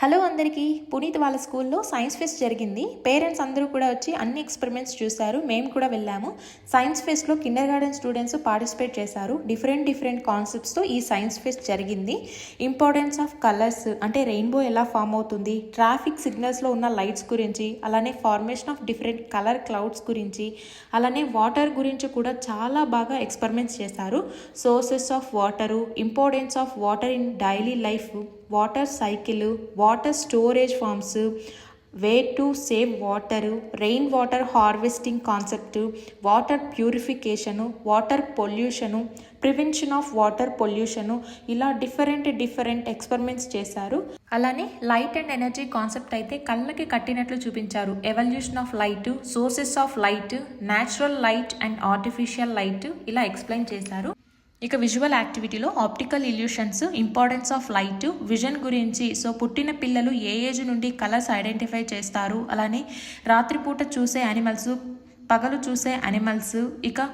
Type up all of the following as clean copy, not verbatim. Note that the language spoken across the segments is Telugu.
హలో అందరికీ. పునీత్ వాళ్ళ స్కూల్లో సైన్స్ ఫెస్ట్ జరిగింది. పేరెంట్స్ అందరూ కూడా వచ్చి అన్ని ఎక్స్పెరిమెంట్స్ చూశారు. మేము కూడా వెళ్ళాము. సైన్స్ ఫెస్ట్లో కిండర్ గార్డెన్ స్టూడెంట్స్ పార్టిసిపేట్ చేశారు. డిఫరెంట్ కాన్సెప్ట్స్తో ఈ సైన్స్ ఫెస్ట్ జరిగింది. ఇంపార్టెన్స్ ఆఫ్ కలర్స్ అంటే రెయిన్బో ఎలా ఫామ్ అవుతుంది, ట్రాఫిక్ సిగ్నల్స్లో ఉన్న లైట్స్ గురించి, అలానే formation of different colour clouds గురించి, అలానే వాటర్ గురించి కూడా చాలా బాగా ఎక్స్పెరిమెంట్స్ చేశారు. Sources of water, importance of water in daily life, water cycle, water storage forms, way to save water, rain water harvesting concept, water purification, water pollution, prevention of water pollution, ఇలా డిఫరెంట్ ఎక్స్పెరిమెంట్స్ చేశారు. అలానే లైట్ అండ్ ఎనర్జీ కాన్సెప్ట్ అయితే కళ్ళకి కట్టినట్లు చూపించారు. Evolution of light, sources of light, natural light and artificial light ఇలా ఎక్స్ప్లెయిన్ చేశారు. ఇక విజువల్ యాక్టివిటీలో optical illusions, importance of light, vision గురించి, సో పుట్టిన పిల్లలు ఏ ఏజ్ నుండి కలర్స్ ఐడెంటిఫై చేస్తారు, అలానే రాత్రిపూట చూసే యానిమల్స్, పగలు చూసే యానిమల్స్, ఇక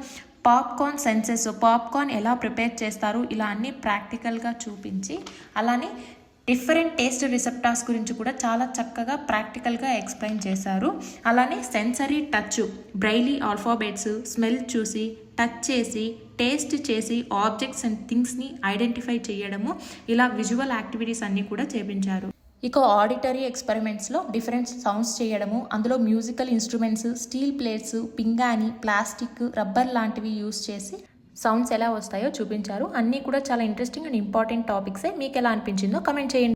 పాప్కార్న్ సెన్సెస్, పాప్కార్న్ ఎలా ప్రిపేర్ చేస్తారు, ఇలా అన్నీ ప్రాక్టికల్గా చూపించి, అలానే డిఫరెంట్ టేస్ట్ రిసెప్టార్స్ గురించి కూడా చాలా చక్కగా ప్రాక్టికల్గా ఎక్స్ప్లెయిన్ చేశారు. అలానే sensory touch, Braille alphabets, smell చూసి, టచ్ చేసి, టేస్ట్ చేసి ఆబ్జెక్ట్స్ అండ్ థింగ్స్ని ఐడెంటిఫై చేయడము, ఇలా విజువల్ యాక్టివిటీస్ అన్నీ కూడా చేపించారు. ఇక ఆడిటరీ ఎక్స్పెరిమెంట్స్లో డిఫరెంట్ సౌండ్స్ చేయడము, అందులో మ్యూజికల్ ఇన్స్ట్రుమెంట్స్, స్టీల్ ప్లేట్స్, పింగాణి, ప్లాస్టిక్, రబ్బర్ లాంటివి యూస్ చేసి సౌండ్స్ ఎలా వస్తాయో చూపించారు. అన్నీ కూడా చాలా ఇంట్రెస్టింగ్ అండ్ ఇంపార్టెంట్ టాపిక్సే. మీకు ఎలా అనిపించిందో కమెంట్ చేయండి.